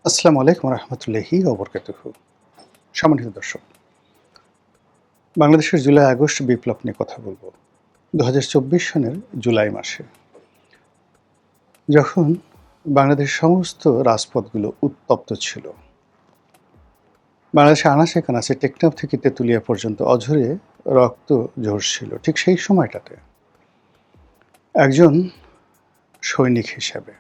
আসসালামু আলাইকুম রহমতুল্লাহি ওবরকাতুহু। সম্মানিত দর্শক, বাংলাদেশের জুলাই আগস্ট বিপ্লব নিয়ে কথা বলবো। ২০২৪ সনের জুলাই মাসে যখন বাংলাদেশের সমস্ত রাজপথগুলো উত্তপ্ত ছিল, বাংলাদেশের আনাচে কানাচে টেকনাফ থেকে তেঁতুলিয়া পর্যন্ত অঝরে রক্ত ঝরছিল, ঠিক সেই সময়টাতে একজন সৈনিক হিসেবে,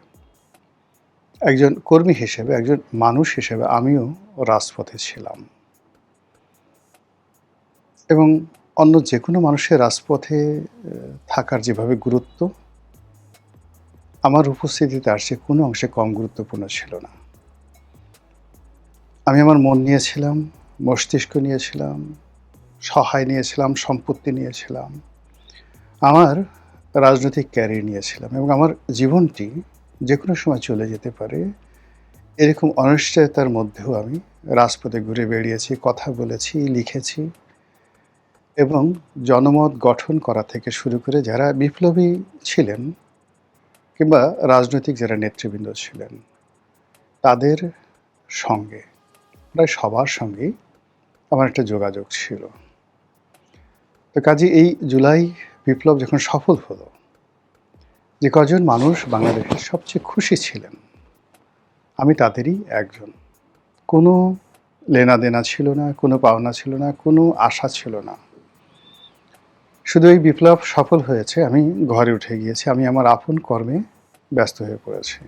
একজন কর্মী হিসেবে, একজন মানুষ হিসেবে আমিও রাজপথে ছিলাম এবং অন্য যেকোনো মানুষের রাজপথে থাকার যেভাবে গুরুত্ব, আমার উপস্থিতি তার চেয়ে কোনো অংশে কম গুরুত্বপূর্ণ ছিল না। আমি আমার মন নিয়েছিলাম, মস্তিষ্ক নিয়েছিলাম, সহায় নিয়েছিলাম, সম্পত্তি নিয়েছিলাম, আমার রাজনৈতিক ক্যারিয়ার নিয়েছিলাম এবং আমার জীবনটি যেকোনো সময় চলে যেতে পারে এরকম অনিশ্চয়তার মধ্যেও আমি রাজপথে ঘুরে বেড়িয়েছি, কথা বলেছি, লিখেছি এবং জনমত গঠন করা থেকে শুরু করে যারা বিপ্লবী ছিলেন কিংবা রাজনৈতিক যারা নেতৃবৃন্দ ছিলেন তাদের সঙ্গে, প্রায় সবার সঙ্গেই আমার একটা যোগাযোগ ছিল। তো কাজে এই জুলাই বিপ্লব যখন সফল হলো, যে কজন মানুষ বাংলাদেশের সবচেয়ে খুশি ছিলেন আমি তাদেরই একজন। কোনো লেনাদেনা ছিল না, কোনো পাওনা ছিল না, কোনো আশা ছিল না। শুধু এই বিপ্লব সফল হয়েছে, আমি ঘরে উঠে গিয়েছি, আমি আমার আপন কর্মে ব্যস্ত হয়ে পড়েছি।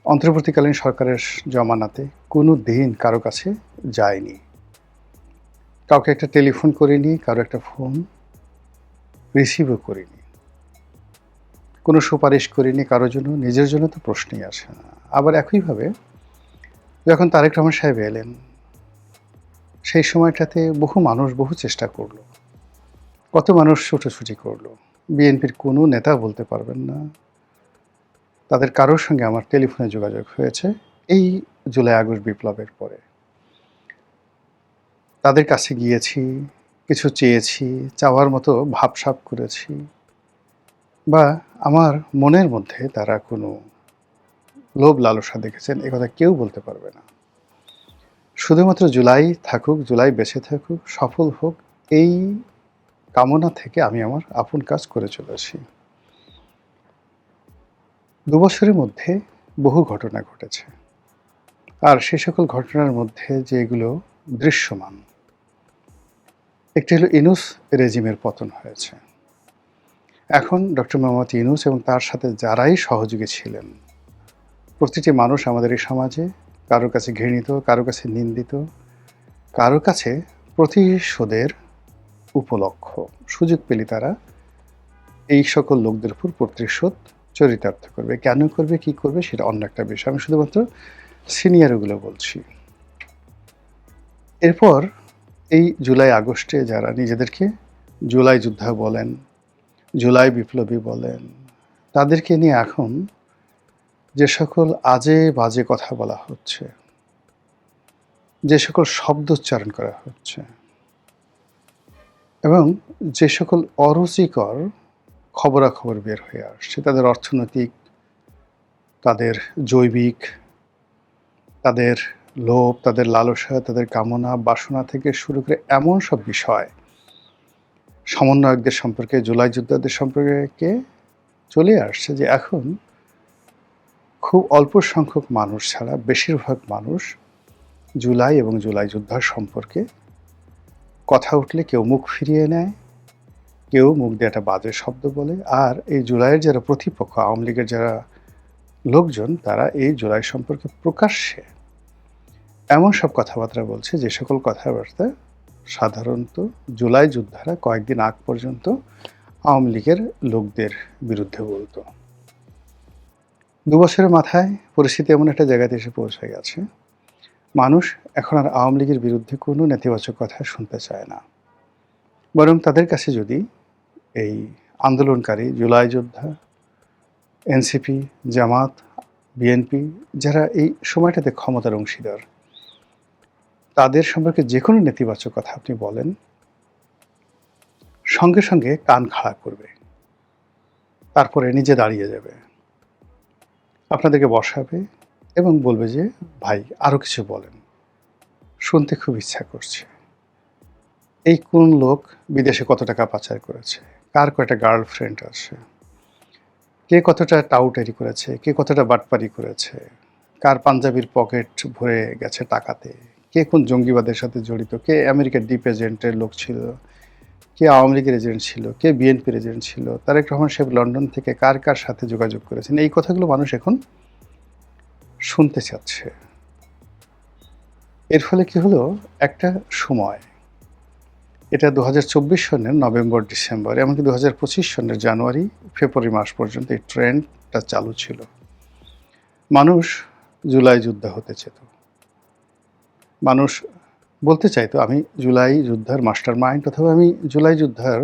অন্তর্বর্তীকালীন সরকারের জমানাতে কোনো দিন কারো কাছে যায়নি, কাউকে একটা টেলিফোন করিনি, কারো একটা ফোন রিসিভও করিনি, কোনো সুপারিশ করিনি কারোর জন্য, নিজের জন্য তো প্রশ্নই আসে না। আবার একইভাবে যখন তারেক রহমান সাহেব এলেন, সেই সময়টাতে বহু মানুষ বহু চেষ্টা করলো, কত মানুষ ছুটোছুটি করলো। বিএনপির কোনো নেতা বলতে পারবেন না তাদের কারোর সঙ্গে আমার টেলিফোনে যোগাযোগ হয়েছে এই জুলাই আগস্ট বিপ্লবের পরে। তাদের কাছে গিয়েছি, কিছু চেয়েছি, চাওয়ার মতো ভাবসাব করেছি, বা আমার মনের মধ্যে তারা কোনো লোভ লালসা দেখেছেন একথা কেউ বলতে পারবে না। শুধুমাত্র জুলাই থাকুক, জুলাই বেঁচে থাকুক, সফল হোক, এই কামনা থেকে আমি আমার আপন কাজ করে চলেছি। ২ বছরের মধ্যে বহু ঘটনা ঘটেছে, আর সে সকল ঘটনার মধ্যে যেগুলো দৃশ্যমান, একটি হলো ইউনূস রেজিমের পতন হয়েছে। এখন ডক্টর মোহাম্মদ ইউনূস এবং তার সাথে যারাই সহযোগী ছিলেন, প্রতিটি মানুষ আমাদের এই সমাজে কারো কাছে ঘৃণিত, কারো কাছে নিন্দিত, কারো কাছে প্রতিশোধের উপলক্ষ। সুযোগ পেলে তারা এই সকল লোকদের উপর প্রতিশোধ চরিতার্থ করবে। কেন করবে, কি করবে সেটা অন্য একটা বিষয়। আমি শুধুমাত্র সিনিয়রগুলো বলছি। এরপর এই জুলাই আগস্টে যারা নিজেদেরকে জুলাই যোদ্ধা বলেন, জুলাই বিপ্লবী বলেন, তাদেরকে নিয়ে এখন যে সকল আজে বাজে কথা বলা হচ্ছে, যে সকল শব্দ উচ্চারণ করা হচ্ছে এবং যে সকল অরুচিকর খবরাখবর বের হয়ে আসছে, তাদের অর্থনৈতিক, তাদের জৈবিক, তাদের লোভ, তাদের লালসা, তাদের কামনা বাসনা থেকে শুরু করে এমন সব বিষয় সমন্বয়কদের সম্পর্কে, জুলাই যোদ্ধাদের সম্পর্কে চলে আসছে যে এখন খুব অল্প সংখ্যক মানুষ ছাড়া বেশিরভাগ মানুষ জুলাই এবং জুলাই যোদ্ধার সম্পর্কে কথা উঠলে কেউ মুখ ফিরিয়ে নেয়, কেউ মুখ দিয়ে একটা বাজে শব্দ বলে। আর এই জুলাইয়ের যারা প্রতিপক্ষ, আওয়ামী লীগের যারা লোকজন, তারা এই জুলাই সম্পর্কে প্রকাশ্যে এমন সব কথাবার্তা বলছে যে সকল কথাবার্তা সাধারণত জুলাই যোদ্ধারা কয়েকদিন আগ পর্যন্ত আওয়ামী লীগের লোকদের বিরুদ্ধে বলতো। ২ বছরের মাথায় পরিস্থিতি এমন একটা জায়গাতে এসে পৌঁছে গেছে, মানুষ এখন আর আওয়ামী লীগের বিরুদ্ধে কোনো নেতিবাচক কথা শুনতে চায় না। বরং তাদের কাছে যদি এই আন্দোলনকারী জুলাই যোদ্ধা, এনসিপি, জামাত, বিএনপি যারা এই সময়টাতে ক্ষমতার অংশীদার, তাদের সম্পর্কে যে কোনো নেতিবাচক কথা আপনি বলেন, সঙ্গে সঙ্গে কান খাড়া করবে, তারপরে নিজে দাঁড়িয়ে যাবে, আপনাদেরকে বসাবে, এবং বলবে যে ভাই আরও কিছু বলেন, শুনতে খুব ইচ্ছা করছে। এই কোন লোক বিদেশে কত টাকা পাচার করেছে, কার কয়টা গার্লফ্রেন্ড আছে, কে কতটা টাউটারি করেছে, কে কতটা বাটপারি করেছে, কার পাঞ্জাবির পকেট ভরে গেছে টাকাতে, কে কোন জঙ্গিবাদের সাথে জড়িত, কে আমেরিকার ডিপ এজেন্টের লোক ছিল, কে আওয়ামী লীগের এজেন্ট ছিল, কে বিএনপির এজেন্ট ছিল, তারেক রহমান সাহেব লন্ডন থেকে কার কার সাথে যোগাযোগ করেছেন, এই কথাগুলো মানুষ এখন শুনতে চাচ্ছে। এর ফলে কি হলো, একটা সময়, এটা 2024 সনের নভেম্বর ডিসেম্বর, এমনকি 2025 সনের জানুয়ারি ফেব্রুয়ারি মাস পর্যন্ত এই ট্রেন্ডটা চালু ছিল। মানুষ জুলাই যোদ্ধা হতে চেত, মানুষ বলতে চাইতো আমি জুলাই যোদ্ধার মাস্টার মাইন্ড, অথবা আমি জুলাই যোদ্ধার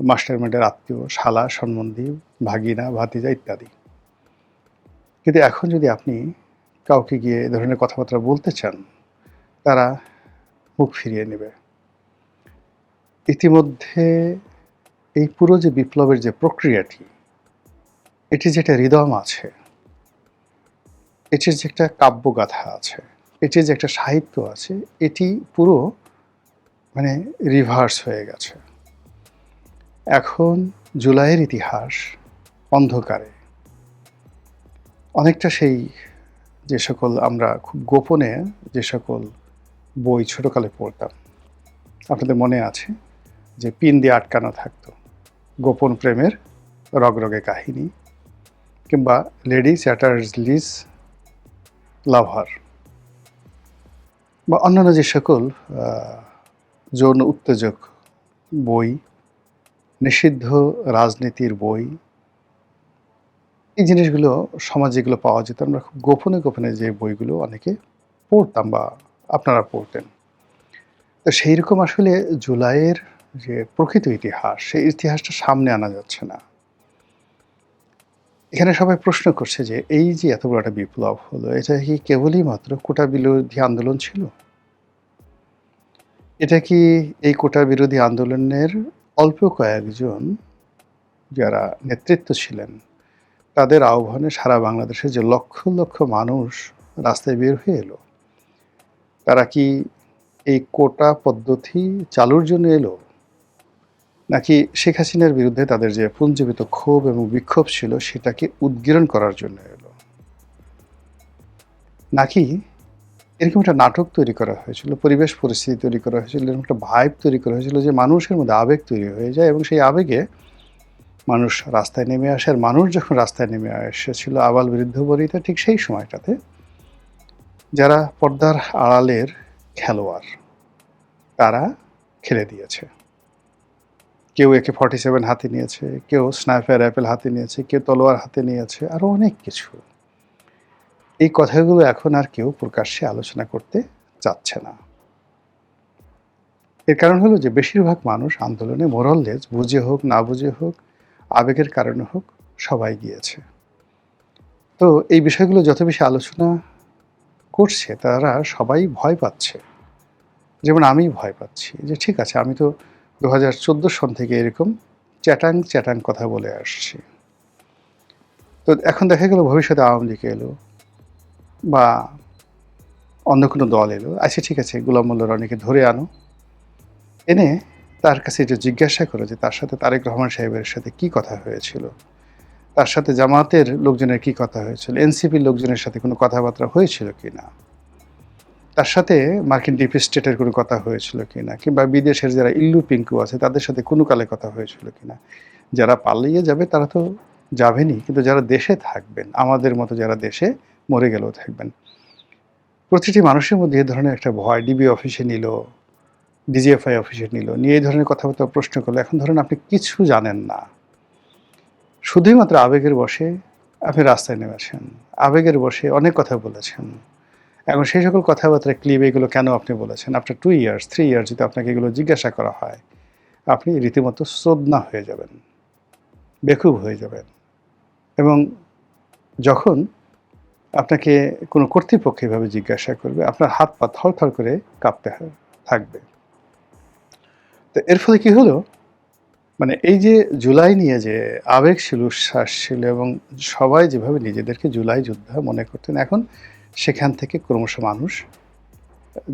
মাস্টার মাইন্ডের আত্মীয়, শালা, সম্বন্ধী, ভাগিনা, ভাতিজা ইত্যাদি। কিন্তু এখন যদি আপনি কাউকে গিয়ে এ ধরনের কথাবার্তা বলতে চান, তারা মুখ ফিরিয়ে নেবে। ইতিমধ্যে এই পুরো যে বিপ্লবের যে প্রক্রিয়াটি, এটি যেটা হৃদয় আছে, এটির যে একটা কাব্যগাথা আছে, এটির যে একটা সাহিত্য আছে, এটি পুরো মানে রিভার্স হয়ে গেছে। এখন জুলাইয়ের ইতিহাস অন্ধকারে, অনেকটা সেই যে সকল আমরা খুব গোপনে যে সকল বই ছোটকালে পড়তাম, আপনাদের মনে আছে যে পিন দিয়ে আটকানো থাকতো গোপন প্রেমের রগরগে কাহিনী, কিংবা লেডি চ্যাটার্সলিস লাভার, বা অন্যান্য যে সকল যৌন উত্তেজক বই, নিষিদ্ধ রাজনীতির বই, এই জিনিসগুলো সমাজে যেগুলো পাওয়া যেত, আমরা খুব গোপনে গোপনে যে বইগুলো অনেকে পড়তাম বা আপনারা পড়তেন। তো সেই রকম আসলে জুলাইয়ের যে প্রকৃত ইতিহাস, সেই ইতিহাসটা সামনে আনা যাচ্ছে না। এখানে সবাই প্রশ্ন করছে যে এই যে এত বড় একটা বিপ্লব হলো, এটা কি কেবলই মাত্র কোটা বিরোধী আন্দোলন ছিল? এটা কি এই কোটা বিরোধী আন্দোলনের অল্প কয়েকজন যারা নেতৃত্ব ছিলেন, তাদের আহ্বানে সারা বাংলাদেশে যে লক্ষ লক্ষ মানুষ রাস্তায় বের হয়ে এলো, তারা কি এই কোটা পদ্ধতি চালুর জন্য এলো, নাকি শেখ হাসিনার বিরুদ্ধে তাদের যে পুঞ্জীবিত ক্ষোভ এবং বিক্ষোভ ছিল সেটাকে উদ্গীরণ করার জন্য এলো, নাকি এরকম একটা নাটক তৈরি করা হয়েছিল, পরিবেশ পরিস্থিতি তৈরি করা হয়েছিল, এরকম একটা ভাইব তৈরি করা হয়েছিল যে মানুষের মধ্যে আবেগ তৈরি হয়ে যায়, এবং সেই আবেগে মানুষ রাস্তায় নেমে আসে। আর মানুষ যখন রাস্তায় নেমে এসেছিল আবাল বৃদ্ধ বনিতা, ঠিক সেই সময়টাতে যারা পর্দার আড়ালের খেলোয়াড়, তারা খেলে দিয়েছে। কেউ AK-47 হাতে নিয়েছে, কেউ স্নাইপার রাইফেল হাতে নিয়েছে, কেউ তলোয়ার হাতে নিয়েছে, আরও অনেক কিছু। এই কথাগুলো এখন আর কেউ প্রকাশ্যে আলোচনা করতে চাচ্ছে না। এর কারণ হলো যে বেশিরভাগ মানুষ আন্দোলনে মোরাললেস, বুঝে হোক না বুঝে হোক, আবেগের কারণে হোক, সবাই গিয়েছে। তো এই বিষয়গুলো যত বেশি আলোচনা করছে, তারা সবাই ভয় পাচ্ছে। যেমন আমি ভয় পাচ্ছি যে ঠিক আছে, আমি তো 2014 সন থেকে এরকম চ্যাটাং চ্যাটাং কথা বলে আসছি। তো এখন দেখা গেল ভবিষ্যতে আওয়ামী লীগ এলো বা অন্য কোনো দল এলো, আচ্ছা ঠিক আছে, গোলাম মোল্লা রনিকে ধরে আনো, এনে তার কাছে এটা জিজ্ঞাসা করো যে তার সাথে তারেক রহমান সাহেবের সাথে কি কথা হয়েছিল, তার সাথে জামাতের লোকজনের কি কথা হয়েছিল, এনসিপির লোকজনের সাথে কোনো কথাবার্তা হয়েছিল কি না, তার সাথে মার্কিন ডিপ স্টেটের কোনো কথা হয়েছিল কিনা, কিংবা বিদেশের যারা ইল্লু পিঙ্কু আছে তাদের সাথে কোনো কালে কথা হয়েছিল কিনা। যারা পালিয়ে যাবে তারা তো যাবেনই, কিন্তু যারা দেশে থাকবেন, আমাদের মতো যারা দেশে মরে গেলেও থাকবেন, প্রতিটি মানুষের মধ্যে এ ধরনের একটা ভয়। ডিবি অফিসে নিল, ডিজিএফআই অফিসে নিল, নিয়ে এই ধরনের কথাবার্তা প্রশ্ন করলো। এখন ধরেন আপনি কিছু জানেন না, শুধুই মাত্র আবেগের বশে আপনি রাস্তায় নেমেছেন, আবেগের বশে অনেক কথা বলেছেন। এখন সেই সকল কথাবার্তা ক্লিপ, এগুলো কেন আপনি বলেছেন, আফটার 2 ইয়ার্স 3 ইয়ার্স যদি আপনাকে এগুলো জিজ্ঞাসা করা হয়, আপনি রীতিমতো সোদনা হয়ে যাবেন, বেকুব হয়ে যাবেন। এবং যখন আপনাকে কোনো কর্তৃপক্ষ এভাবে জিজ্ঞাসা করবে, আপনার হাত পা থরথর করে কাঁপতে থাকবে। তো এর ফলে কি হলো, মানে এই যে জুলাই নিয়ে যে আবেগ ছিল, উচ্ছ্বাস ছিল এবং সবাই যেভাবে নিজেদেরকে জুলাই যোদ্ধা মনে করতেন, এখন সেখান থেকে ক্রমশ মানুষ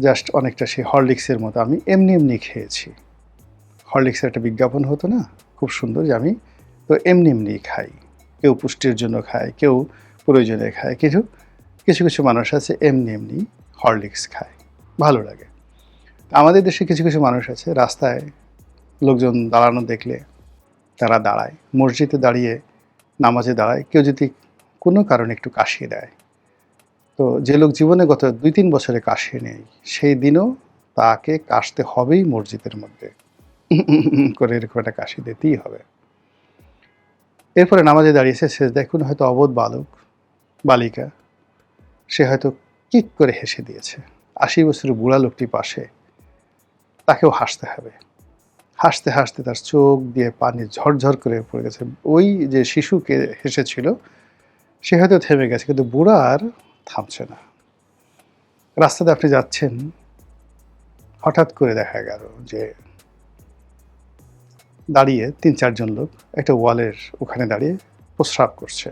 জাস্ট অনেকটা সেই হরলিক্সের মতো, আমি এমনি এমনি খেয়েছি। হরলিক্সের একটা বিজ্ঞাপন হতো না, খুব সুন্দর, যে আমি তো এমনি এমনি খাই। কেউ পুষ্টির জন্য খায়, কেউ প্রয়োজনে খায়, কিছু কিছু কিছু মানুষ আছে এমনি এমনি হরলিক্স খায়, ভালো লাগে। আমাদের দেশে কিছু কিছু মানুষ আছে রাস্তায় লোকজন দাঁড়ানো দেখলে তারা দাঁড়ায়, মসজিদে দাঁড়িয়ে নামাজে দাঁড়ায়, কেউ যদি কোনো কারণে একটু কাশিয়ে দেয়, তো যে লোক জীবনে গত 2-3 বছরে কাশিয়ে নেই, সেই দিনও তাকে কাশতে হবেই মসজিদের মধ্যে করে, এরকম একটা কাশি দিতেই হবে। এরপরে নামাজে দাঁড়িয়েছে, সেজদায় কোনো হয়তো অবোধ বালক বালিকা, সে হয়তো কিক করে হেসে দিয়েছে। 80 বছরের বুড়া লোকটি পাশে, তাকেও হাসতে হবে। হাসতে হাসতে তার চোখ দিয়ে পানি ঝরঝর করে পড়ে গেছে। ওই যে শিশুকে হেসেছিল সে হয়তো থেমে গেছে, কিন্তু বুড়া আর থামছে না। রাস্তাতে আপনি যাচ্ছেন, হঠাৎ করে দেখা গেল যে দাঁড়িয়ে 3-4 জন লোক একটা ওয়ালের ওখানে দাঁড়িয়ে প্রস্রাব করছে।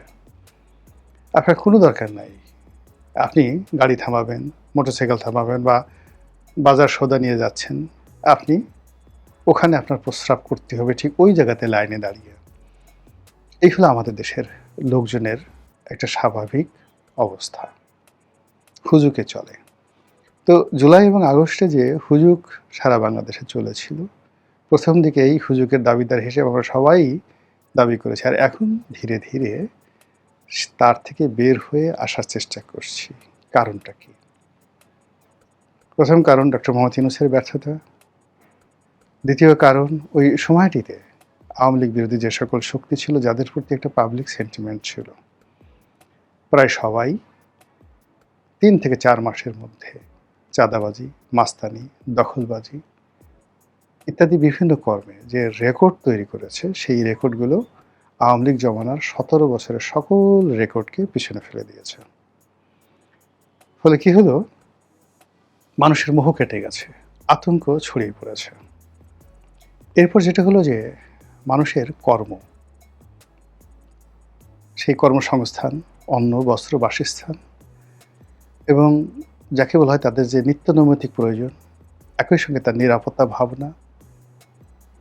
আপনার কোনো দরকার নাই, আপনি গাড়ি থামাবেন, মোটরসাইকেল থামাবেন বা বাজার সওদা নিয়ে যাচ্ছেন, আপনি ওখানে আপনার প্রস্রাব করতে হবে ঠিক ওই জায়গাতে লাইনে দাঁড়িয়ে। এই হলো আমাদের দেশের লোকজনের একটা স্বাভাবিক অবস্থা, হুজুকে চলে। তো জুলাই এবং আগস্টে যে হুজুক সারা বাংলাদেশে চলেছিল, প্রথম দিকে এই হুজুকের দাবিদার হিসেবে আমরা সবাই দাবি করেছি, আর এখন ধীরে ধীরে তার থেকে বের হয়ে আসার চেষ্টা করছি। কারণটা কি? প্রথম কারণ ডক্টর মোহাম্মদ ইউনূসের ব্যর্থতা। দ্বিতীয় কারণ, ওই সময়টিতে আওয়ামী লীগ বিরোধী যে সকল শক্তি ছিল, যাদের প্রতি একটা পাবলিক সেন্টিমেন্ট ছিল, প্রায় সবাই 3 থেকে 4 মাসের মধ্যে চাঁদাবাজি, মাস্তানি, দখলবাজি ইত্যাদি বিভিন্ন কর্মে যে রেকর্ড তৈরি করেছে, সেই রেকর্ডগুলো আওয়ামী লীগ জমানার 17 বছরের সকল রেকর্ডকে পিছনে ফেলে দিয়েছে। ফলে কি হলো, মানুষের মোহ কেটে গেছে, আতঙ্ক ছড়িয়ে পড়েছে। এরপর যেটা হলো যে মানুষের কর্ম, সেই কর্মসংস্থান, অন্ন, বস্ত্র, বাসস্থান এবং যাকে বলা হয় তাদের যে নিত্য নৈমিত্তিক প্রয়োজন, একই সঙ্গে তার নিরাপত্তা ভাবনা,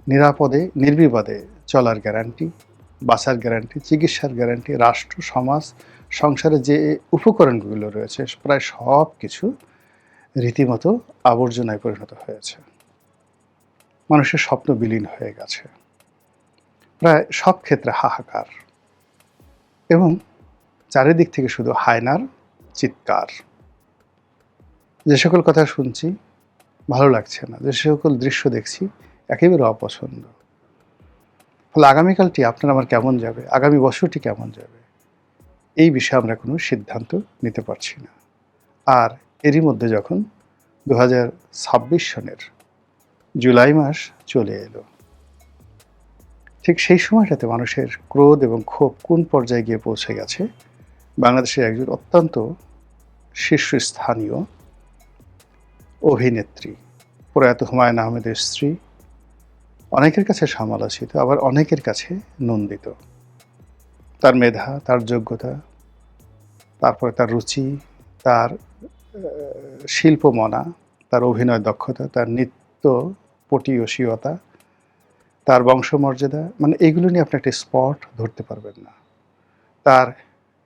নিরাপদে নির্বিবাদে চলার গ্যারান্টি, বাঁচার গ্যারান্টি, চিকিৎসার গ্যারান্টি, রাষ্ট্র, সমাজ, সংসারে যে উপকরণগুলো রয়েছে প্রায় সব কিছু রীতিমতো আবর্জনায় পরিণত হয়েছে। মানুষের স্বপ্ন বিলীন হয়ে গেছে, প্রায় সব ক্ষেত্রে হাহাকার, এবং চারিদিক থেকে শুধু হায়নার চিৎকার। যে সকল কথা শুনছি ভালো লাগছে না, যে সকল দৃশ্য দেখছি একেবারে অপছন্দ। ফলে আগামীকালটি আপনার আমার কেমন যাবে, আগামী বছরটি কেমন যাবে, এই বিষয়ে আমরা কোনো সিদ্ধান্ত নিতে পারছি না। আর এরই মধ্যে যখন 2026 সনের জুলাই মাস চলে এলো, ঠিক সেই সময়টাতে মানুষের ক্রোধ এবং ক্ষোভ কোন পর্যায়ে গিয়ে পৌঁছে গেছে, বাংলাদেশের একজন অত্যন্ত শীর্ষস্থানীয় অভিনেত্রী, প্রয়াত হুমায়ুন আহমেদের স্ত্রী, অনেকের কাছে সমালোচিত, আবার অনেকের কাছে নন্দিত। তার মেধা, তার যোগ্যতা, তারপরে তার রুচি, তার শিল্পমনা, তার অভিনয় দক্ষতা, তার নৃত্য পটীয়সীয়তা, তার বংশমর্যাদা, মানে এইগুলো নিয়ে আপনি একটা স্পট ধরতে পারবেন না। তার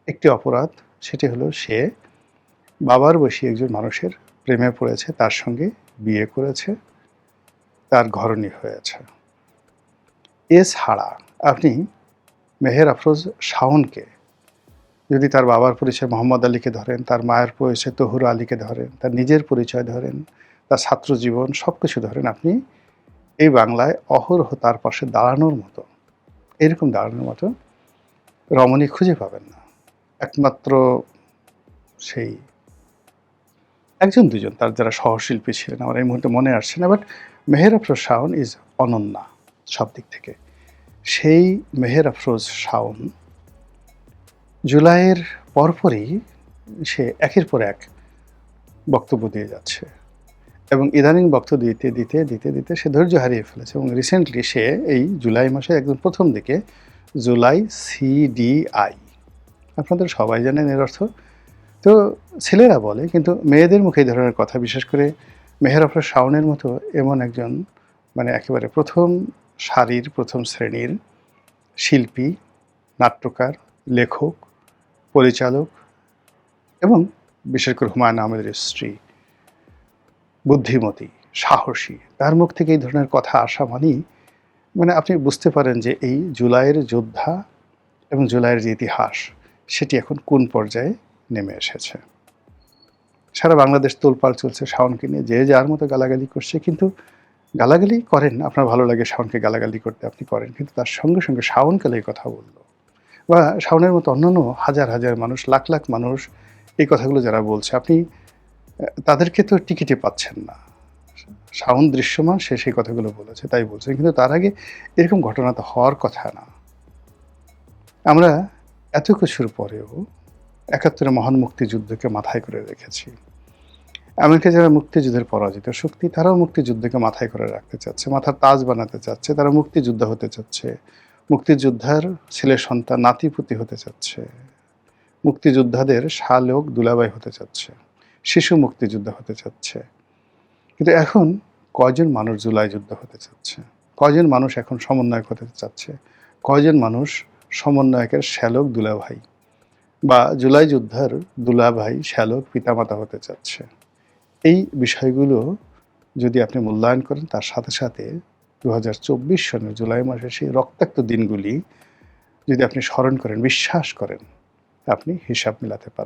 একটি অপরাধ, সেটি হলো সে বাবার বয়সী একজন মানুষের প্রেমে পড়েছে, তার সঙ্গে বিয়ে করেছে, তার ঘরণী হয়েছে। এছাড়া আপনি মেহের আফরোজ শাওনকে যদি তার বাবার পরিচয় মোহাম্মদ আলীকে ধরেন, তার মায়ের পরিচয় তহুরা আলীকে ধরেন, তার নিজের পরিচয় ধরেন, তার ছাত্র জীবন সব কিছু ধরেন, আপনি এই বাংলায় অহরহ তার পাশে দাঁড়ানোর মতো, এরকম দাঁড়ানোর মতো রমণী খুঁজে পাবেন না। একমাত্র সেই একজন দুজন তার যারা সহশিল্পী ছিলেন, আমার এই মুহূর্তে মনে আসছে না, বাট মেহের আফরোজ শাওন ইজ অনন্যা সব দিক থেকে। সেই মেহের আফরোজ শাওন জুলাইয়ের পরপরই সে একের পর এক বক্তব্য দিয়ে যাচ্ছে, এবং ইদানিং বক্তব্য দিতে সে ধৈর্য হারিয়ে ফেলেছে এবং রিসেন্টলি সে এই জুলাই মাসে একদম প্রথম দিকে জুলাই সিডিআই, আপনাদের সবাই জানেন এর অর্থ। তো ছেলেরা বলে, কিন্তু মেয়েদের মুখে এই ধরনের কথা, বিশেষ করে মেহের আফরোজ শাওনের মতো এমন একজন মানে একেবারে প্রথম সারির প্রথম শ্রেণীর শিল্পী, নাট্যকার, লেখক, পরিচালক এবং বিশেষ করে হুমায়ুন আহমেদের স্ত্রী, বুদ্ধিমতী, সাহসী, তার মুখ থেকে এই ধরনের কথা আসা মানেই মানে আপনি বুঝতে পারেন যে এই জুলাইয়ের যোদ্ধা এবং জুলাইয়ের যে ইতিহাস সেটি এখন কোন পর্যায়ে নেমে এসেছে। সারা বাংলাদেশ তোলপাড় চলছে শাওনকে নিয়ে, যে যার মতো গালাগালি করছে, কিন্তু গালাগালি করেন, আপনার ভালো লাগে শাওনকে গালাগালি করতে, আপনি করেন, কিন্তু তার সঙ্গে সঙ্গে শাওন কেন এই কথা বললো, বা শাওনের মতো অন্যান্য হাজার হাজার মানুষ, লাখ লাখ মানুষ এই কথাগুলো যারা বলছে, আপনি তাদেরকে তো টিকিটে পাচ্ছেন না। শাওন দৃশ্যমান, সে সেই কথাগুলো বলেছে তাই বলছে, কিন্তু তার আগে এরকম ঘটনা তো হওয়ার কথা না। আমরা এত কিছুর পরেও ৭১ মহান মুক্তিযুদ্ধকে মাথায় করে রেখেছি। আমেরিকা যারা মুক্তিযুদ্ধের পরাজিত শক্তি, তারাও মুক্তিযুদ্ধকে মাথায় করে রাখতে চাচ্ছে, মাথার তাজ বানাতে চাচ্ছে, তারা মুক্তিযোদ্ধা হতে চাচ্ছে, মুক্তিযোদ্ধার ছেলে সন্তান নাতিপুতি হতে চাচ্ছে, মুক্তিযোদ্ধাদের শালক দুলাভাই হতে চাচ্ছে, শিশু মুক্তিযোদ্ধা হতে চাচ্ছে। কিন্তু এখন কয়জন মানুষ জুলাই যুদ্ধ হতে চাচ্ছে? কয়জন মানুষ এখন সমন্বয়ক হতে চাচ্ছে? কয়জন মানুষ সমন্বয়কের শ্যালক দুলাভাই বা জুলাই যোদ্ধার দুলাভাই, শ্যালক, পিতামাতা হতে চাচ্ছে? এই বিষয়গুলো যদি আপনি মূল্যায়ন করেন, তার সাথে সাথে ২০২৪ সনের জুলাই মাসের সেই রক্তাক্ত দিনগুলি যদি আপনি স্মরণ করেন, বিশ্বাস করেন, আপনি হিসাব মিলাতে পারবেন।